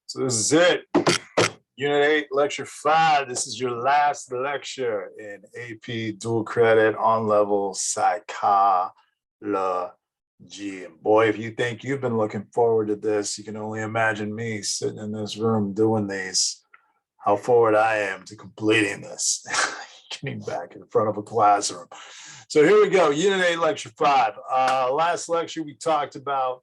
So this is it. Unit 8, Lecture 5. This is your last lecture in AP dual credit on-level psychology. And boy, if you think you've been looking forward to this, you can only imagine me sitting in this room doing these, how forward I am to completing this, getting back in front of a classroom. So here we go, Unit 8, Lecture 5. Last lecture we talked about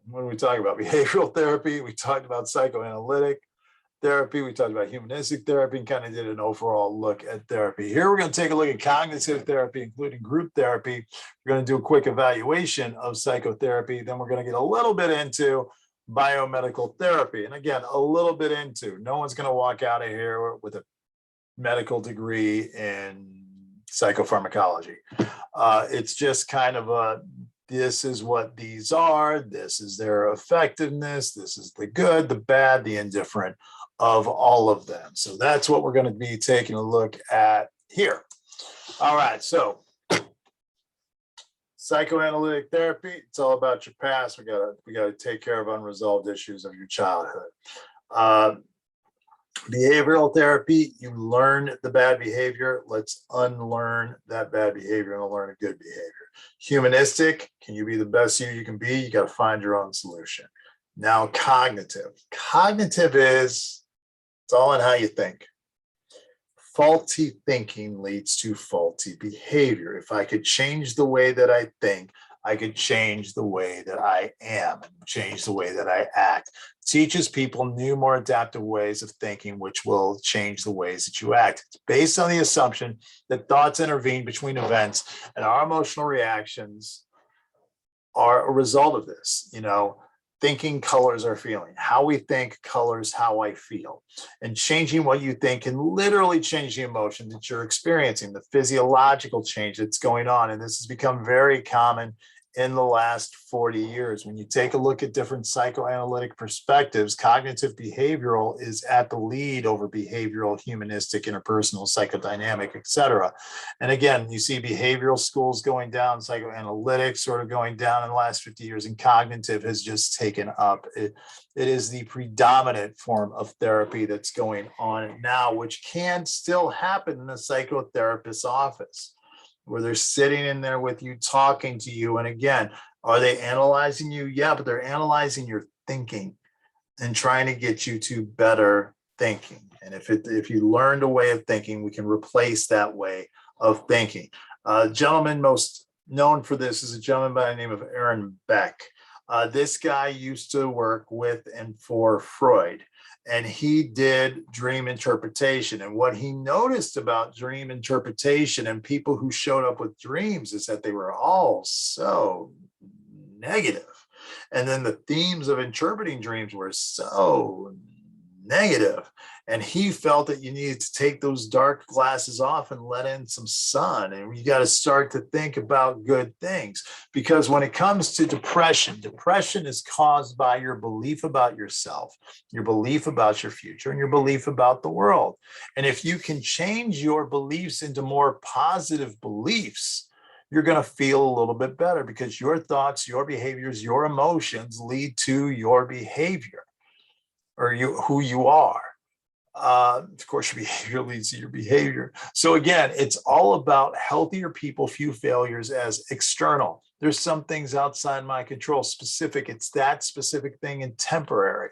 what did we talk about? Behavioral therapy. We talked about psychoanalytic therapy. We talked about humanistic therapy and kind of did an overall look at therapy. Here we're going to take a look at cognitive therapy, including group therapy. We're going to do a quick evaluation of psychotherapy. Then we're going to get a little bit into biomedical therapy. And again, a little bit into, no one's going to walk out of here with a medical degree in psychopharmacology. It's just kind of a, this is what these are, this is their effectiveness, this is the good, the bad, the indifferent of all of them. So that's what we're going to be taking a look at here. All right, so psychoanalytic therapy, it's all about your past. We gotta take care of unresolved issues of your childhood. Behavioral therapy, you learn the bad behavior. Let's unlearn that bad behavior and learn a good behavior. Humanistic, can you be the best you can be? You got to find your own solution. Now, cognitive. Cognitive is, it's all in how you think. Faulty thinking leads to faulty behavior. If I could change the way that I think, I could change the way that I am, change the way that I act. Teaches people new, more adaptive ways of thinking, which will change the ways that you act. It's based on the assumption that thoughts intervene between events and our emotional reactions are a result of this. You know, thinking colors our feeling. How we think colors how I feel. And changing what you think can literally change the emotion that you're experiencing, the physiological change that's going on. And this has become very common in the last 40 years. When you take a look at different psychoanalytic perspectives, cognitive behavioral is at the lead over behavioral, humanistic, interpersonal, psychodynamic, etc. And again, you see behavioral schools going down, psychoanalytics sort of going down in the last 50 years, and cognitive has just taken up. It is the predominant form of therapy that's going on now, which can still happen in a psychotherapist's office, where they're sitting in there with you, talking to you. And again, are they analyzing you? Yeah, but they're analyzing your thinking and trying to get you to better thinking. And if you learned a way of thinking, we can replace that way of thinking. Gentleman most known for this is a gentleman by the name of Aaron Beck. This guy used to work with and for Freud. And he did dream interpretation. And what he noticed about dream interpretation and people who showed up with dreams is that they were all so negative. And then the themes of interpreting dreams were so negative. And he felt that you needed to take those dark glasses off and let in some sun. And you got to start to think about good things. Because when it comes to depression, depression is caused by your belief about yourself, your belief about your future, and your belief about the world. And if you can change your beliefs into more positive beliefs, you're going to feel a little bit better, because your thoughts, your behaviors, your emotions lead to your behavior, or who you are. Of course, your behavior leads to your behavior. So again, it's all about healthier people, few failures as external. There's some things outside my control, specific. It's that specific thing and temporary,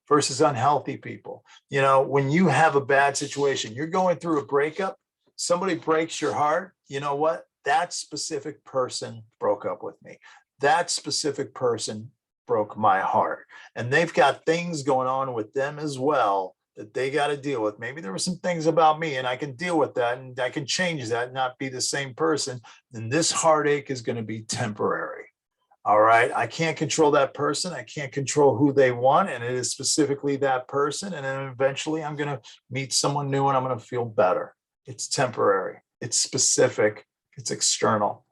versus unhealthy people. You know, when you have a bad situation, you're going through a breakup, somebody breaks your heart, you know what? That specific person broke up with me. That specific person broke my heart. And they've got things going on with them as well that they got to deal with. Maybe there were some things about me and I can deal with that and I can change that and not be the same person. Then this heartache is going to be temporary. All right. I can't control that person. I can't control who they want. And it is specifically that person. And then eventually I'm going to meet someone new and I'm going to feel better. It's temporary. It's specific. It's external.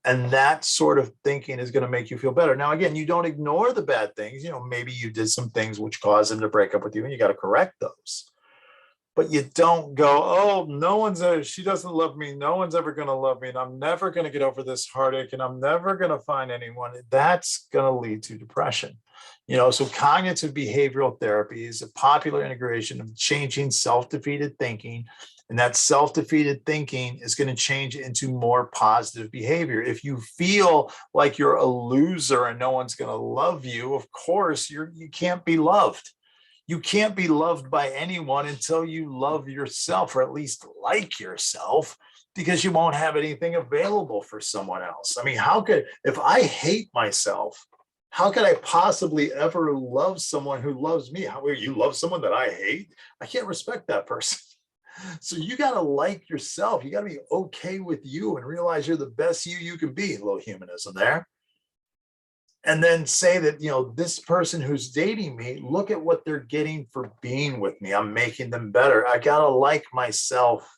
And that sort of thinking is going to make you feel better. Now, again, you don't ignore the bad things. You know, maybe you did some things which caused them to break up with you and you got to correct those. but you don't go, oh, she doesn't love me. No one's ever going to love me. And I'm never going to get over this heartache and I'm never going to find anyone. That's going to lead to depression. So cognitive behavioral therapy is a popular integration of changing self-defeated thinking. And that self-defeated thinking is going to change into more positive behavior. If you feel like you're a loser and no one's going to love you, of course, you can't be loved. You can't be loved by anyone until you love yourself, or at least like yourself, because you won't have anything available for someone else. I mean, if I hate myself, how could I possibly ever love someone who loves me? How will you love someone that I hate? I can't respect that person. So you got to like yourself. You got to be okay with you and realize you're the best you can be. A little humanism there. And then say that, this person who's dating me, look at what they're getting for being with me. I'm making them better. I got to like myself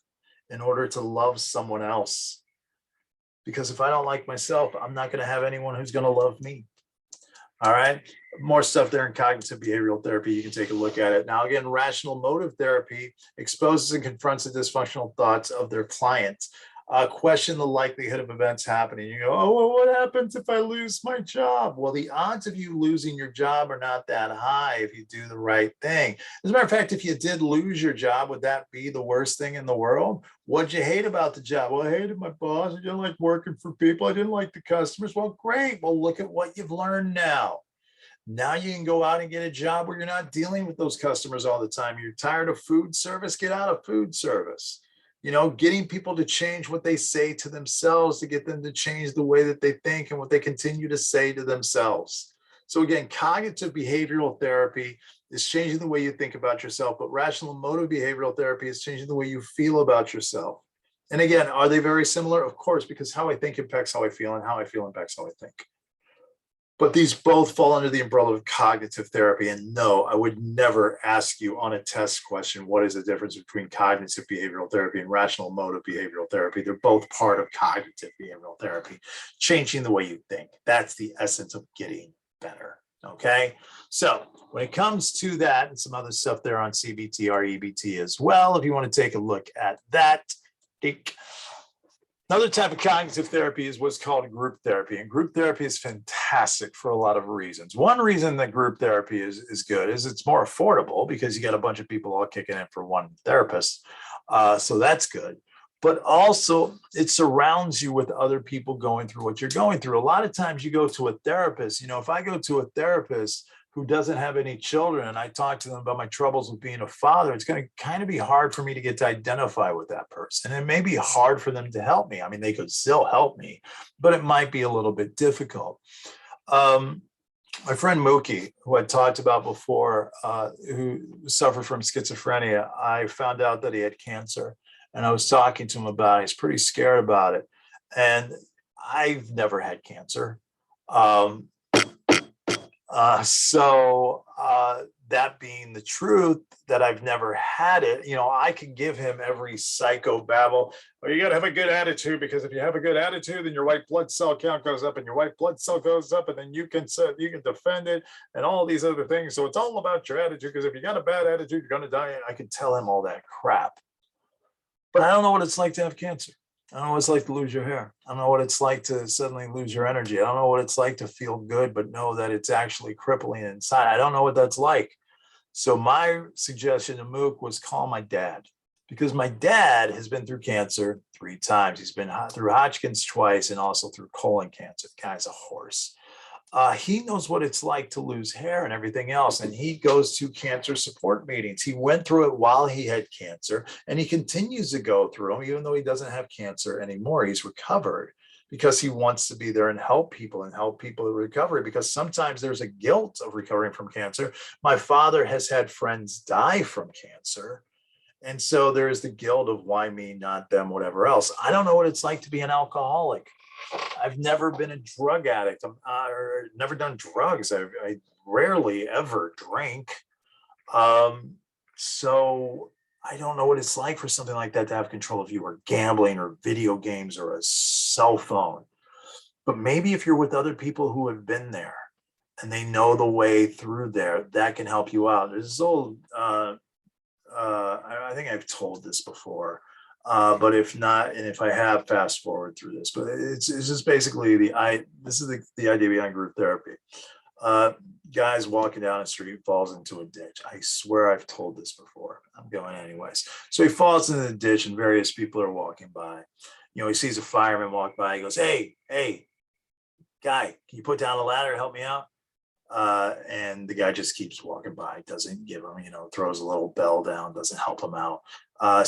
in order to love someone else. Because if I don't like myself, I'm not going to have anyone who's going to love me. All right. More stuff there in cognitive behavioral therapy. You can take a look at it. Now, again, rational motive therapy exposes and confronts the dysfunctional thoughts of their clients. Question the likelihood of events happening. You go, oh, well, what happens if I lose my job? Well, the odds of you losing your job are not that high if you do the right thing. As a matter of fact, if you did lose your job, would that be the worst thing in the world? What'd you hate about the job? Well, I hated my boss. I didn't like working for people. I didn't like the customers. Well, great. Well, look at what you've learned now. Now you can go out and get a job where you're not dealing with those customers all the time. You're tired of food service, get out of food service. Getting people to change what they say to themselves, to get them to change the way that they think and what they continue to say to themselves. So again, cognitive behavioral therapy is changing the way you think about yourself, but rational motive behavioral therapy is changing the way you feel about yourself. And again, are they very similar? Of course, because how I think impacts how I feel and how I feel impacts how I think. But these both fall under the umbrella of cognitive therapy. And no, I would never ask you on a test question, what is the difference between cognitive behavioral therapy and rational motive behavioral therapy? They're both part of cognitive behavioral therapy, changing the way you think. That's the essence of getting better. Okay. So when it comes to that and some other stuff there on CBT, REBT as well, if you want to take a look at that. Another type of cognitive therapy is what's called group therapy. And group therapy is fantastic for a lot of reasons. One reason that group therapy is good is it's more affordable because you got a bunch of people all kicking in for one therapist. So that's good. But also it surrounds you with other people going through what you're going through. A lot of times you go to a therapist, if I go to a therapist who doesn't have any children and I talk to them about my troubles with being a father, it's going to kind of be hard for me to get to identify with that person. And it may be hard for them to help me. I mean, they could still help me, but it might be a little bit difficult. My friend Mookie, who I talked about before, who suffered from schizophrenia, I found out that he had cancer and I was talking to him about it. He's pretty scared about it. And I've never had cancer. That being the truth, that I've never had it, I can give him every psychobabble. Well, you got to have a good attitude, because if you have a good attitude, then your white blood cell count goes up, and your white blood cell goes up, and then you can defend it, and all these other things. So it's all about your attitude, because if you got a bad attitude, you're going to die. And I could tell him all that crap, but I don't know what it's like to have cancer. I don't know what it's like to lose your hair. I don't know what it's like to suddenly lose your energy. I don't know what it's like to feel good, but know that it's actually crippling inside. I don't know what that's like. So my suggestion to Mook was call my dad, because my dad has been through cancer 3 times. He's been through Hodgkin's twice and also through colon cancer. The guy's a horse. He knows what it's like to lose hair and everything else. And he goes to cancer support meetings. He went through it while he had cancer, and he continues to go through them, even though he doesn't have cancer anymore. He's recovered because he wants to be there and help people in recovery, because sometimes there's a guilt of recovering from cancer. My father has had friends die from cancer. And so there's the guilt of why me, not them, whatever else. I don't know what it's like to be an alcoholic. I've never been a drug addict. Or never done drugs. I rarely ever drink. So I don't know what it's like for something like that to have control of you, or gambling, or video games, or a cell phone. But maybe if you're with other people who have been there and they know the way through there, that can help you out. There's this old I think I've told this before, but if not, and if I have, fast forward through this. But it's just basically this is the idea behind group therapy. Uh, Guys walking down the street falls into a ditch. I swear I've told this before. I'm going anyways. So he falls into the ditch, and various people are walking by. You know, he sees a fireman walk by. He goes, "Hey, hey, guy, can you put down a ladder to help me out?" And the guy just keeps walking by, doesn't give him, throws a little bell down, doesn't help him out.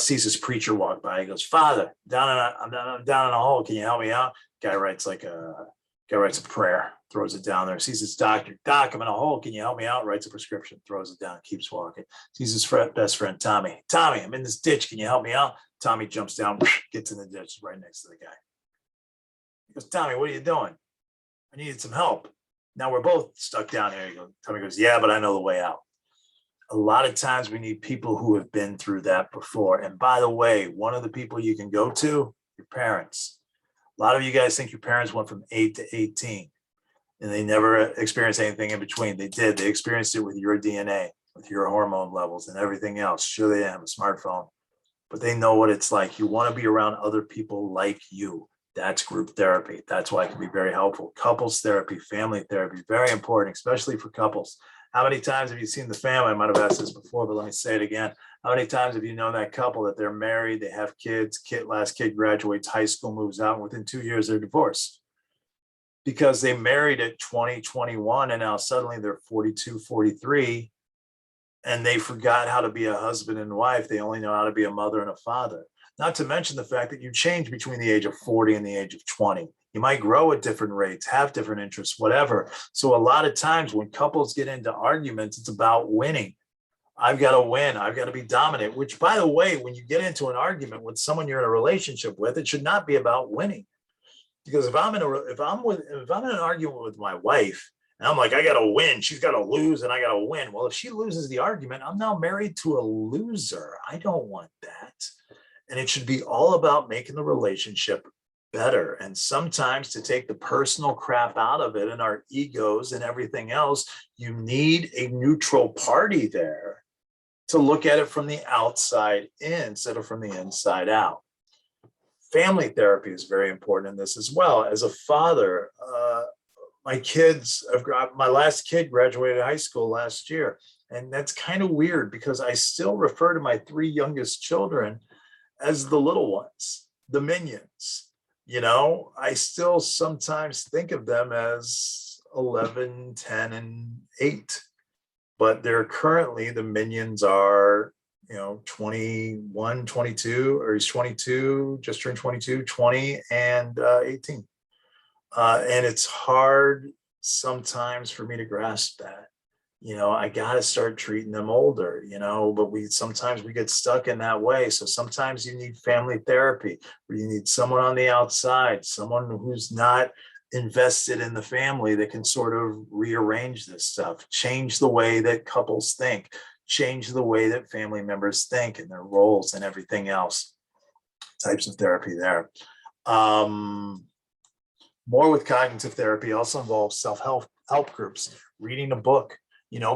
Sees his preacher walk by. He goes, "Father, I'm down in a hole. Can you help me out?" Guy writes a prayer, throws it down there. Sees his doctor. "Doc, I'm in a hole. Can you help me out?" Writes a prescription, throws it down, keeps walking. Sees his best friend, Tommy. "Tommy, I'm in this ditch. Can you help me out?" Tommy jumps down, gets in the ditch right next to the guy. He goes, "Tommy, what are you doing?" "I needed some help. Now we're both stuck down here." Tommy goes, "Yeah, but I know the way out." A lot of times we need people who have been through that before. And by the way, one of the people you can go to, your parents. A lot of you guys think your parents went from 8 to 18 and they never experienced anything in between. They did. They experienced it with your DNA, with your hormone levels and everything else. Sure, they didn't have a smartphone, but they know what it's like. You want to be around other people like you. That's group therapy. That's why it can be very helpful. Couples therapy, family therapy, very important, especially for couples. How many times have you seen the family? I might have asked this before, but let me say it again. How many times have you known that couple that they're married, they have kids, last kid graduates high school, moves out, and within 2 years they're divorced? Because they married at 20, 21, and now suddenly they're 42, 43, and they forgot how to be a husband and wife. They only know how to be a mother and a father. Not to mention the fact that you change between the age of 40 and the age of 20. You might grow at different rates, have different interests, whatever. So a lot of times when couples get into arguments, it's about winning. I've got to win. I've got to be dominant, which, by the way, when you get into an argument with someone you're in a relationship with, it should not be about winning. Because if I'm in an argument with my wife and I'm like, I got to win, she's got to lose and I got to win. Well, if she loses the argument, I'm now married to a loser. I don't want that. And it should be all about making the relationship better. And sometimes to take the personal crap out of it and our egos and everything else, you need a neutral party there to look at it from the outside in instead of from the inside out. Family therapy is very important in this as well. As a father, my last kid graduated high school last year. And that's kind of weird because I still refer to my 3 youngest children as the little ones, the minions. I still sometimes think of them as 11, 10, and 8, but they're currently, the minions are, 21, 22, or he's 22, just turned 22, 20, and 18. And it's hard sometimes for me to grasp that. I got to start treating them older, but sometimes we get stuck in that way. So sometimes you need family therapy, where you need someone on the outside, someone who's not invested in the family, that can sort of rearrange this stuff, change the way that couples think, change the way that family members think and their roles and everything else. Types of therapy there. More with cognitive therapy also involves self-help groups, reading a book,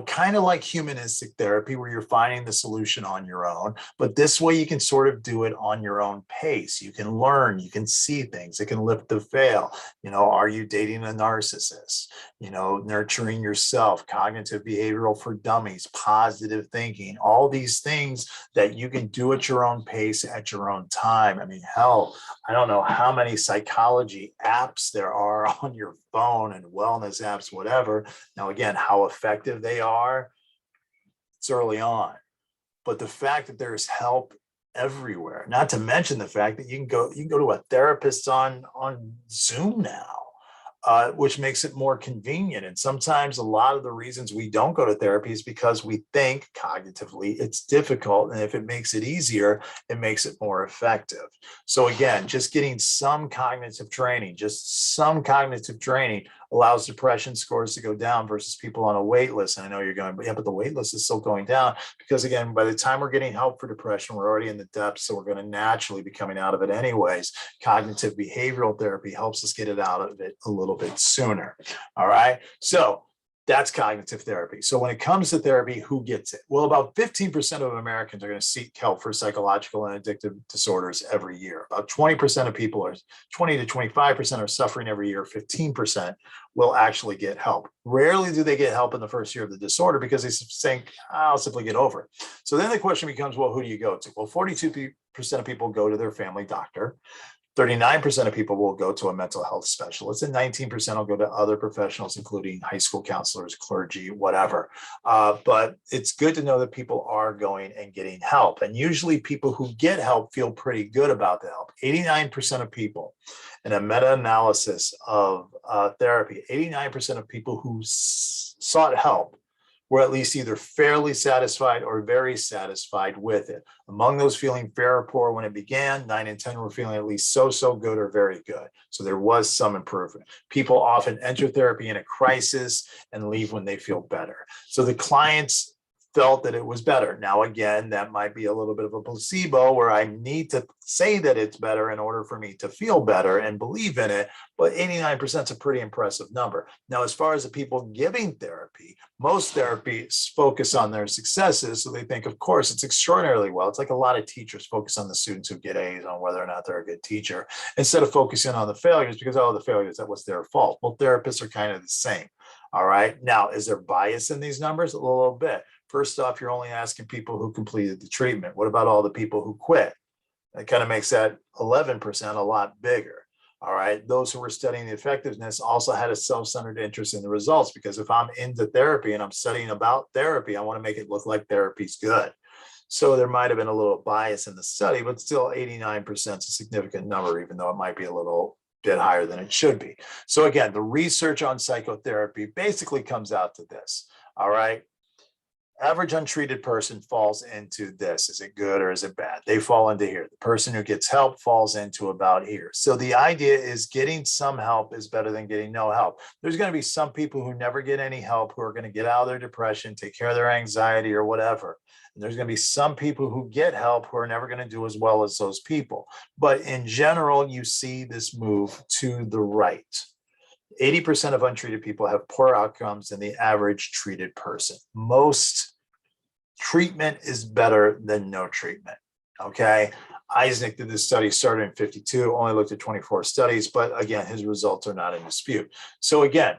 kind of like humanistic therapy, where you're finding the solution on your own. But this way you can sort of do it on your own pace. You can learn, you can see things, it can lift the veil. Are you dating a narcissist? Nurturing yourself, cognitive behavioral for dummies, positive thinking, all these things that you can do at your own pace, at your own time. I mean, hell, I don't know how many psychology apps there are on your phone and wellness apps, whatever. Now, again, how effective they are, it's early on. But the fact that there's help everywhere, not to mention the fact that you can go to a therapist on Zoom now, which makes it more convenient. And sometimes a lot of the reasons we don't go to therapy is because we think cognitively it's difficult. And if it makes it easier, it makes it more effective. So again, just getting some cognitive training allows depression scores to go down versus people on a wait list. And I know you're going, yeah, but the wait list is still going down, because again, by the time we're getting help for depression, we're already in the depths. So we're going to naturally be coming out of it anyways. Cognitive behavioral therapy helps us get it out of it a little bit sooner. All right. So That's cognitive therapy. So when it comes to therapy, who gets it? Well, about 15% of Americans are going to seek help for psychological and addictive disorders every year. About 20% of people are 20 to 25% are suffering every year. 15% will actually get help. Rarely do they get help in the first year of the disorder because they think, I'll simply get over it. So then the question becomes, well, who do you go to? Well, 42% of people go to their family doctor. 39% of people will go to a mental health specialist, and 19% will go to other professionals, including high school counselors, clergy, whatever. But it's good to know that people are going and getting help. And usually people who get help feel pretty good about the help. 89% of people in a meta-analysis of therapy, 89% of people who sought help were at least either fairly satisfied or very satisfied with it. Among those feeling fair or poor when it began, 9 and 10 were feeling at least so good or very good. So there was some improvement. People often enter therapy in a crisis and leave when they feel better. So the clients felt that it was better. Now, again, that might be a little bit of a placebo where I need to say that it's better in order for me to feel better and believe in it, but 89% is a pretty impressive number. Now, as far as the people giving therapy, most therapies focus on their successes, so they think, of course, it's extraordinarily well. It's like a lot of teachers focus on the students who get A's on whether or not they're a good teacher, instead of focusing on the failures because, oh, the failures, that was their fault. Well, therapists are kind of the same. All right. Now, is there bias in these numbers? A little bit. First off, you're only asking people who completed the treatment. What about all the people who quit? That kind of makes that 11% a lot bigger. All right. Those who were studying the effectiveness also had a self-centered interest in the results, because if I'm into therapy and I'm studying about therapy, I want to make it look like therapy's good. So there might have been a little bias in the study, but still 89% is a significant number, even though it might be a little bit higher than it should be. So again, the research on psychotherapy basically comes out to this. All right. Average untreated person falls into this. Is it good or is it bad? They fall into here. The person who gets help falls into about here. So the idea is getting some help is better than getting no help. There's going to be some people who never get any help who are going to get out of their depression, take care of their anxiety or whatever. And there's going to be some people who get help who are never going to do as well as those people. But in general, you see this move to the right. 80% of untreated people have poor outcomes than the average treated person. Most treatment is better than no treatment. Okay. Eisnick did this study, started in 52, only looked at 24 studies, but again, his results are not in dispute. So again,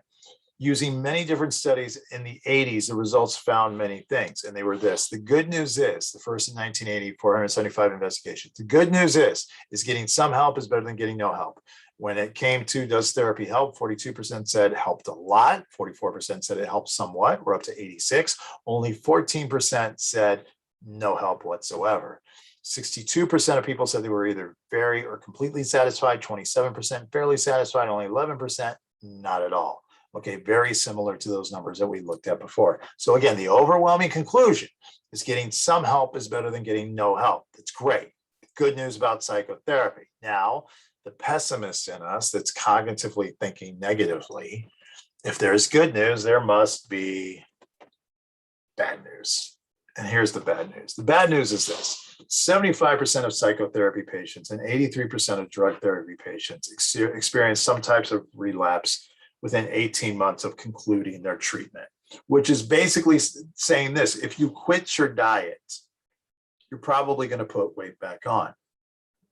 using many different studies in the 80s, the results found many things, and they were this. The good news is, the first in 1980, 475 investigations. The good news is getting some help is better than getting no help. When it came to does therapy help, 42% said helped a lot, 44% said it helped somewhat, we're up to 86. Only 14% said no help whatsoever. 62% of people said they were either very or completely satisfied, 27% fairly satisfied, only 11% not at all. Okay, very similar to those numbers that we looked at before. So again, the overwhelming conclusion is getting some help is better than getting no help. That's great. Good news about psychotherapy. Now, the pessimist in us that's cognitively thinking negatively, if there's good news, there must be bad news. And here's the bad news. The bad news is this: 75% of psychotherapy patients and 83% of drug therapy patients experience some types of relapse within 18 months of concluding their treatment, which is basically saying this: if you quit your diet, you're probably going to put weight back on.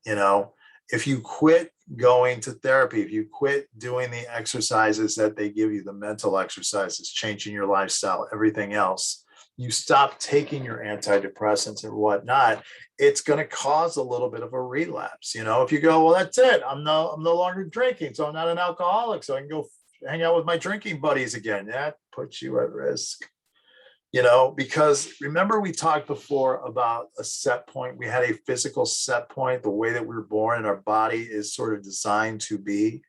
You know, if you quit going to therapy, if you quit doing the exercises that they give you, the mental exercises, changing your lifestyle, everything else, you stop taking your antidepressants and whatnot, it's going to cause a little bit of a relapse. You know, if you go, well, that's it, I'm no longer drinking, so I'm not an alcoholic, so I can go hang out with my drinking buddies again. That puts you at risk. You know, because remember we talked before about a set point. We had a physical set point, the way that we're born and our body is sort of designed to be.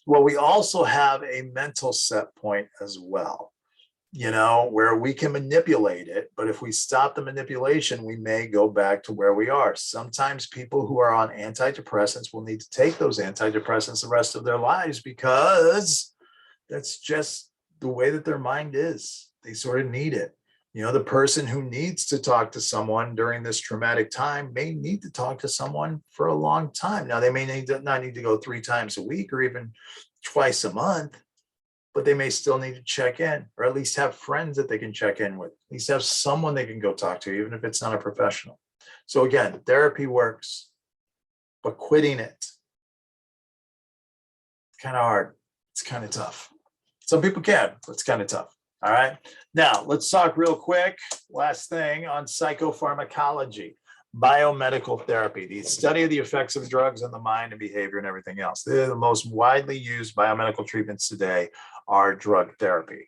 Well, we also have a mental set point as well, you know, where we can manipulate it. But if we stop the manipulation, we may go back to where we are. Sometimes people who are on antidepressants will need to take those antidepressants the rest of their lives, because that's just the way that their mind is. They sort of need it. You know, the person who needs to talk to someone during this traumatic time may need to talk to someone for a long time. Now, they may not need to go 3 times a week or even twice a month, but they may still need to check in, or at least have friends that they can check in with, at least have someone they can go talk to, even if it's not a professional. So again, therapy works, but quitting it, it's kind of hard. It's kind of tough. Some people can, but it's kind of tough. All right. Now let's talk real quick. Last thing on psychopharmacology, biomedical therapy, the study of the effects of drugs on the mind and behavior and everything else. They're the most widely used biomedical treatments today are drug therapy.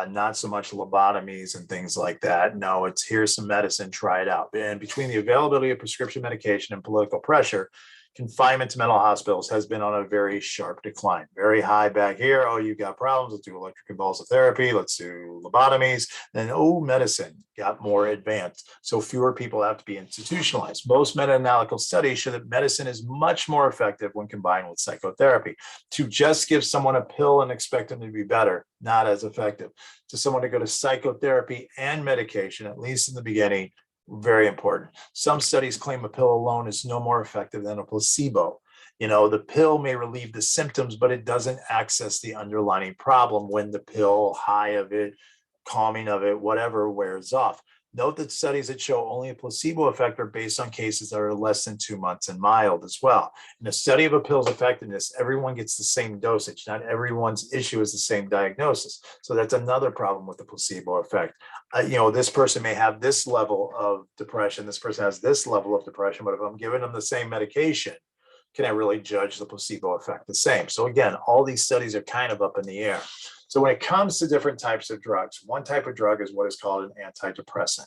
Not so much lobotomies and things like that. No, it's here's some medicine, try it out. And between the availability of prescription medication and political pressure, confinement to mental hospitals has been on a very sharp decline. Very high back here. Oh, you got problems. Let's do electroconvulsive therapy. Let's do lobotomies. Then, oh, medicine got more advanced. So fewer people have to be institutionalized. Most meta-analytical studies show that medicine is much more effective when combined with psychotherapy. To just give someone a pill and expect them to be better, not as effective. To someone to go to psychotherapy and medication, at least in the beginning, very important. Some studies claim a pill alone is no more effective than a placebo. You know, the pill may relieve the symptoms, but it doesn't access the underlying problem when the pill, high of it, calming of it, whatever, wears off. Note that studies that show only a placebo effect are based on cases that are less than 2 months and mild as well. In a study of a pill's effectiveness, everyone gets the same dosage. Not everyone's issue is the same diagnosis. So that's another problem with the placebo effect. You know, this person may have this level of depression. This person has this level of depression, but if I'm giving them the same medication, can I really judge the placebo effect the same? So again, all these studies are kind of up in the air. So when it comes to different types of drugs, one type of drug is what is called an antidepressant.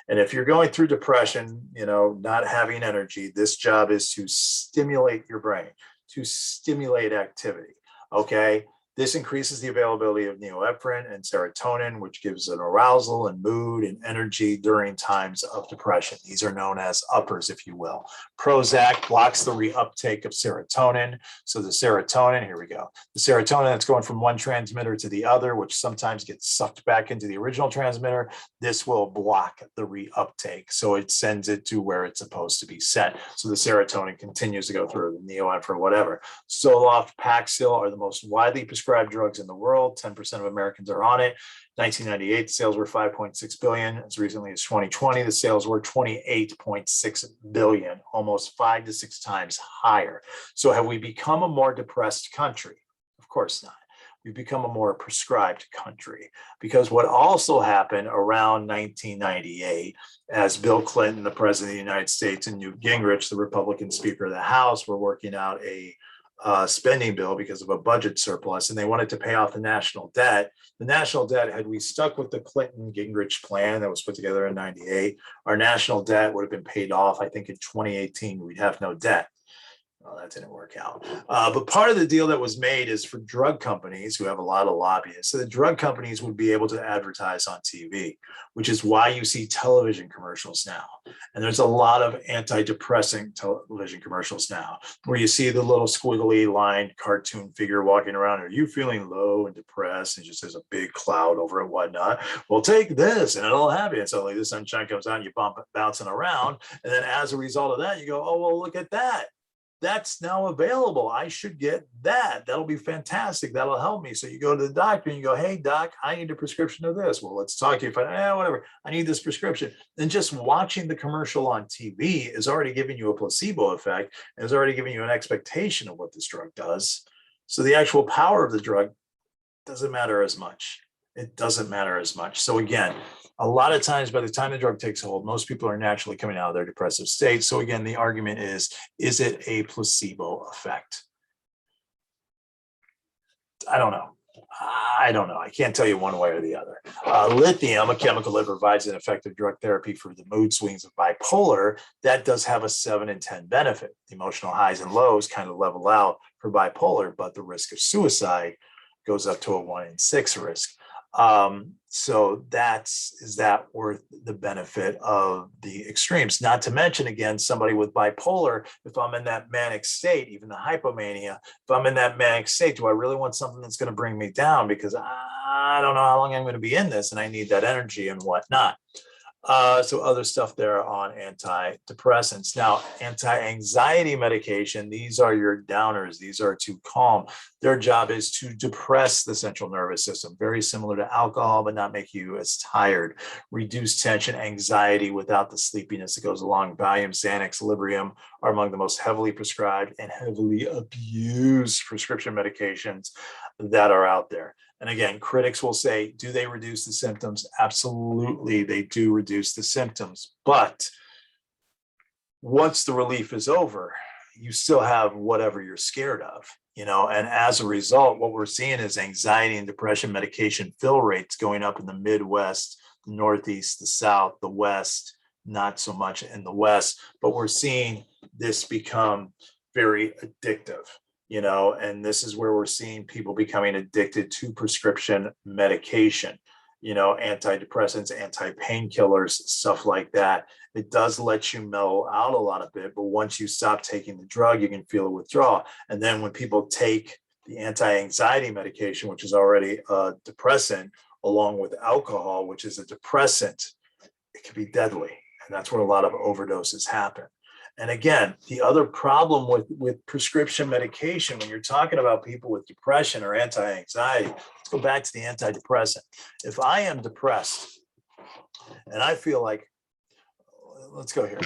And if you're going through depression, you know, not having energy, this job is to stimulate your brain, to stimulate activity. Okay. This increases the availability of norepinephrine and serotonin, which gives an arousal and mood and energy during times of depression. These are known as uppers, if you will. Prozac blocks the reuptake of serotonin. So the serotonin, here we go. The serotonin that's going from one transmitter to the other, which sometimes gets sucked back into the original transmitter, this will block the reuptake. So it sends it to where it's supposed to be set. So the serotonin continues to go through the neoepinephrine, whatever. Zoloft, Paxil are the most widely prescribed drugs in the world. 10% of Americans are on it. 1998, sales were 5.6 billion. As recently as 2020, the sales were 28.6 billion, almost 5 to 6 times higher. So have we become a more depressed country? Of course not. We've become a more prescribed country, because what also happened around 1998, as Bill Clinton, the president of the United States, and Newt Gingrich, the Republican Speaker of the House, were working out a spending bill because of a budget surplus, and they wanted to pay off the national debt. The national debt, had we stuck with the Clinton Gingrich plan that was put together in 98, our national debt would have been paid off. I think in 2018, we'd have no debt. Well, that didn't work out. But part of the deal that was made is for drug companies who have a lot of lobbyists. So the drug companies would be able to advertise on TV, which is why you see television commercials now. And there's a lot of antidepressant television commercials now, where you see the little squiggly line cartoon figure walking around. Are you feeling low and depressed? And just there's a big cloud over it, whatnot. Well, take this and it'll have you. And so like the sunshine comes out and you bouncing around. And then as a result of that, you go, oh, well, look at that. That's now available. I should get that. That'll be fantastic. That'll help me. So you go to the doctor and you go, hey, doc, I need a prescription of this. Well, let's talk to you. Whatever. I need this prescription. And just watching the commercial on TV is already giving you a placebo effect and is already giving you an expectation of what this drug does. So the actual power of the drug doesn't matter as much. It doesn't matter as much. So again, a lot of times by the time the drug takes hold, most people are naturally coming out of their depressive state. So again, the argument is it a placebo effect? I don't know. I can't tell you one way or the other. Lithium, a chemical that provides an effective drug therapy for the mood swings of bipolar, that does have a 7 in 10 benefit. The emotional highs and lows kind of level out for bipolar, but the risk of suicide goes up to a 1 in 6 risk. So is that worth the benefit of the extremes? Not to mention, again, somebody with bipolar, if I'm in that manic state, even the hypomania, if I'm in that manic state, do I really want something that's going to bring me down? Because I don't know how long I'm going to be in this and I need that energy and whatnot. So other stuff there on antidepressants. Now, anti-anxiety medication, these are your downers. These are to calm. Their job is to depress the central nervous system, very similar to alcohol, but not make you as tired. Reduce tension, anxiety without the sleepiness that goes along. Valium, Xanax, Librium are among the most heavily prescribed and heavily abused prescription medications that are out there. And again, critics will say, do they reduce the symptoms? Absolutely, they do reduce the symptoms. But once the relief is over, you still have whatever you're scared of, and as a result, what we're seeing is anxiety and depression medication fill rates going up in the Midwest, the Northeast, the South, the West, not so much in the West, but we're seeing this become very addictive. And this is where we're seeing people becoming addicted to prescription medication, antidepressants, anti-painkillers, stuff like that. It does let you mellow out a lot of it, but once you stop taking the drug, you can feel a withdrawal. And then when people take the anti-anxiety medication, which is already a depressant, along with alcohol, which is a depressant, it can be deadly. And that's where a lot of overdoses happen. And again, the other problem with prescription medication, when you're talking about people with depression or anti-anxiety, let's go back to the antidepressant. If I am depressed and I feel like, let's go here.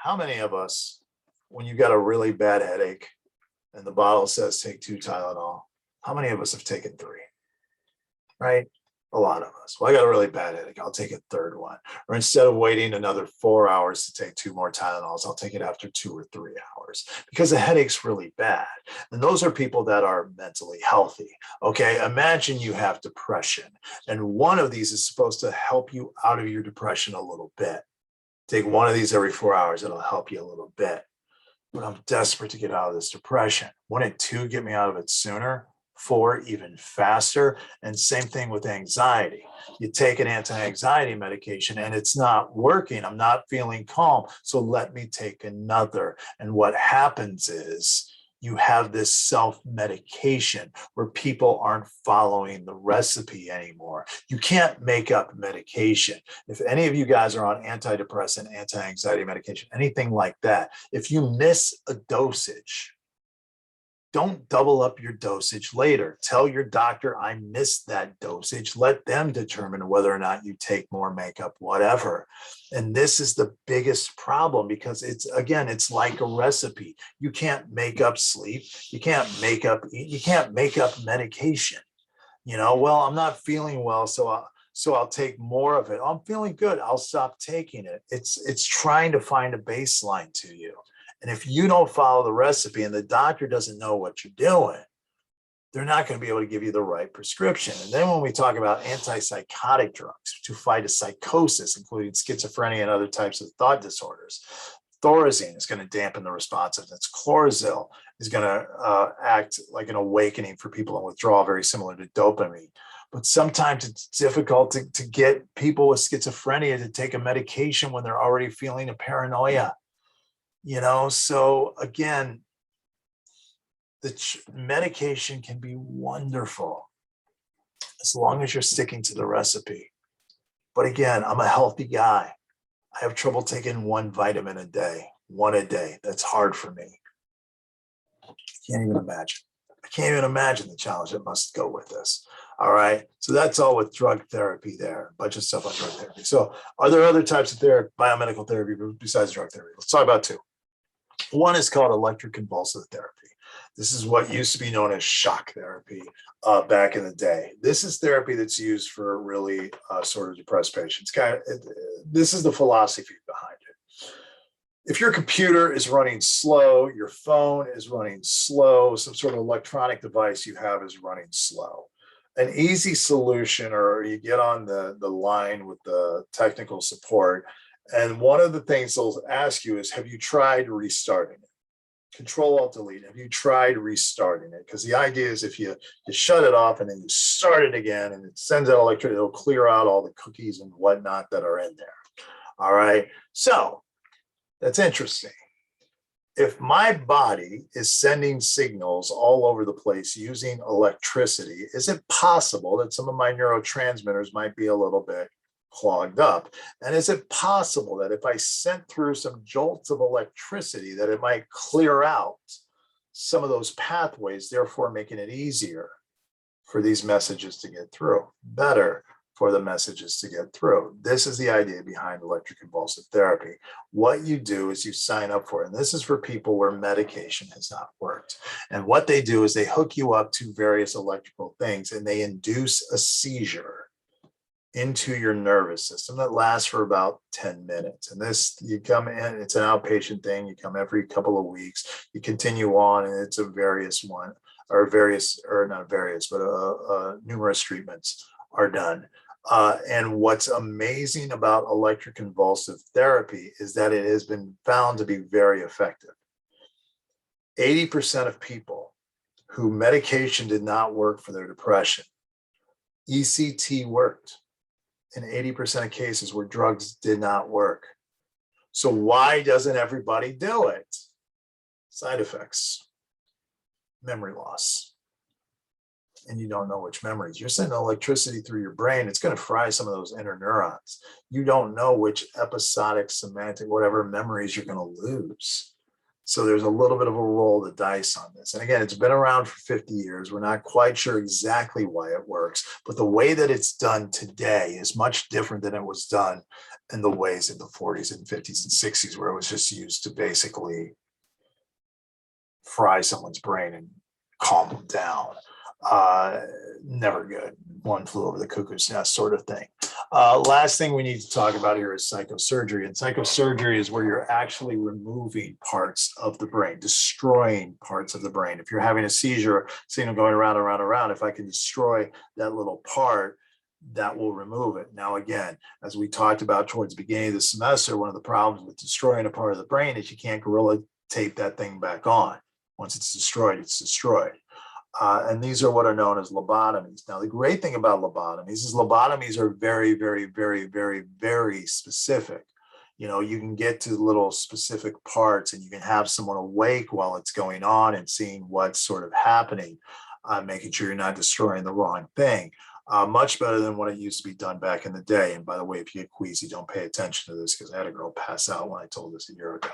How many of us, when you got a really bad headache and the bottle says take 2 Tylenol, how many of us have taken 3? Right? A lot of us. Well, I got a really bad headache. I'll take a 3rd one. Or instead of waiting another 4 hours to take 2 more Tylenols, I'll take it after 2 or 3 hours because the headache's really bad. And those are people that are mentally healthy. Okay. Imagine you have depression and one of these is supposed to help you out of your depression a little bit. Take one of these every 4 hours. It'll help you a little bit. But I'm desperate to get out of this depression. Wouldn't 2 get me out of it sooner? 4 even faster. And same thing with anxiety. You take an anti-anxiety medication and it's not working. I'm not feeling calm. So let me take another. And what happens is you have this self-medication where people aren't following the recipe anymore. You can't make up medication. If any of you guys are on antidepressant, anti-anxiety medication, anything like that, if you miss a dosage, don't double up your dosage later. Tell your doctor, I missed that dosage. Let them determine whether or not you take more makeup, whatever. And this is the biggest problem because it's like a recipe. You can't make up sleep. You can't make up medication. Well, I'm not feeling well, so I'll take more of it. I'm feeling good. I'll stop taking it. It's trying to find a baseline to you. And if you don't follow the recipe and the doctor doesn't know what you're doing, they're not going to be able to give you the right prescription. And then when we talk about antipsychotic drugs to fight a psychosis, including schizophrenia and other types of thought disorders, Thorazine is going to dampen the responsiveness. Chlorazil is going to act like an awakening for people in withdrawal, very similar to dopamine. But sometimes it's difficult to get people with schizophrenia to take a medication when they're already feeling a paranoia. So again, the medication can be wonderful as long as you're sticking to the recipe. But again, I'm a healthy guy. I have trouble taking 1 vitamin a day, 1 a day. That's hard for me. I can't even imagine the challenge that must go with this. All right. So that's all with drug therapy there, a bunch of stuff on drug therapy. So are there other types of therapy, biomedical therapy besides drug therapy? Let's talk about 2. One is called electroconvulsive therapy. This is what used to be known as shock therapy back in the day. This is therapy that's used for really sort of depressed patients. This is the philosophy behind it. If your computer is running slow, your phone is running slow, some sort of electronic device you have is running slow. An easy solution, or you get on the line with the technical support, and one of the things they'll ask you is, have you tried restarting it? Control-Alt-Delete. Have you tried restarting it? Because the idea is if you shut it off and then you start it again and it sends out electricity, it'll clear out all the cookies and whatnot that are in there. All right. So that's interesting. If my body is sending signals all over the place using electricity, is it possible that some of my neurotransmitters might be a little bit clogged up? And is it possible that if I sent through some jolts of electricity that it might clear out some of those pathways, therefore making it easier for these messages to get through, better for the messages to get through? This is the idea behind electroconvulsive therapy. What you do is you sign up for it, and this is for people where medication has not worked. And what they do is they hook you up to various electrical things, and they induce a seizure into your nervous system that lasts for about 10 minutes. And this, you come in, it's an outpatient thing. You come every couple of weeks, you continue on, and it's a various one, or various, or not various, but numerous treatments are done. And what's amazing about electroconvulsive therapy is that it has been found to be very effective. 80% of people who medication did not work for their depression, ECT worked in 80% of cases where drugs did not work. So why doesn't everybody do it? Side effects, memory loss. And you don't know which memories. You're sending electricity through your brain. It's going to fry some of those inner neurons. You don't know which episodic, semantic, whatever memories you're going to lose. So there's a little bit of a roll of the dice on this. And again, it's been around for 50 years. We're not quite sure exactly why it works, but the way that it's done today is much different than it was done in the ways in the 40s and 50s and 60s, where it was just used to basically fry someone's brain and calm them down. Never good. One flew over the cuckoo's nest sort of thing. Last thing we need to talk about here is psychosurgery. And psychosurgery is where you're actually removing parts of the brain, destroying parts of the brain. If you're having a seizure, seeing them going around, around, around, if I can destroy that little part, that will remove it. Now, again, as we talked about towards the beginning of the semester, one of the problems with destroying a part of the brain is you can't gorilla tape that thing back on. Once it's destroyed, it's destroyed. And these are what are known as lobotomies. Now, the great thing about lobotomies are very, very, very, very, very specific. You know, you can get to little specific parts and you can have someone awake while it's going on and seeing what's sort of happening, making sure you're not destroying the wrong thing. Much better than what it used to be done back in the day. And by the way, if you get queasy, don't pay attention to this, because I had a girl pass out when I told this a year ago.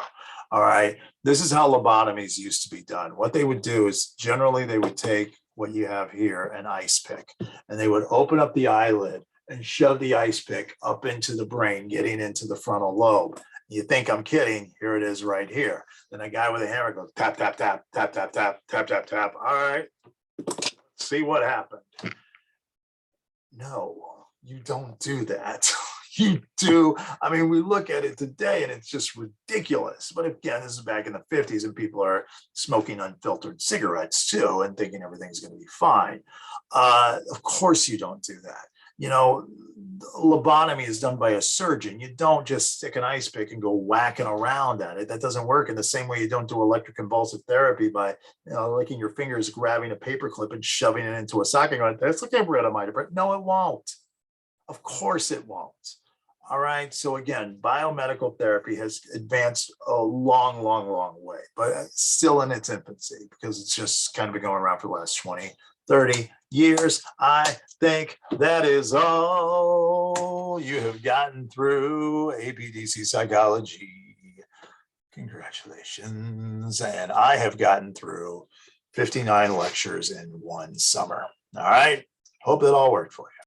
All right. This is how lobotomies used to be done. What they would do is generally they would take what you have here, an ice pick, and they would open up the eyelid and shove the ice pick up into the brain, getting into the frontal lobe. You think I'm kidding? Here it is right here. Then a guy with a hammer goes tap, tap, tap, tap, tap, tap, tap, tap, tap. All right. See what happened. No, you don't do that. You do. I mean, we look at it today and it's just ridiculous. But again, this is back in the 50s and people are smoking unfiltered cigarettes too and thinking everything's going to be fine. Of course you don't do that. You know, lobotomy is done by a surgeon. You don't just stick an ice pick and go whacking around at it. That doesn't work in the same way you don't do electroconvulsive therapy by, you know, licking your fingers, grabbing a paperclip and shoving it into a socket. That's like getting rid of my depression. No, it won't. Of course it won't. All right. So again, biomedical therapy has advanced a long, long, long way, but it's still in its infancy because it's just kind of been going around for the last 20, 30 years. I think that is all you have gotten through APDC psychology. Congratulations. And I have gotten through 59 lectures in one summer. All right. Hope it all worked for you.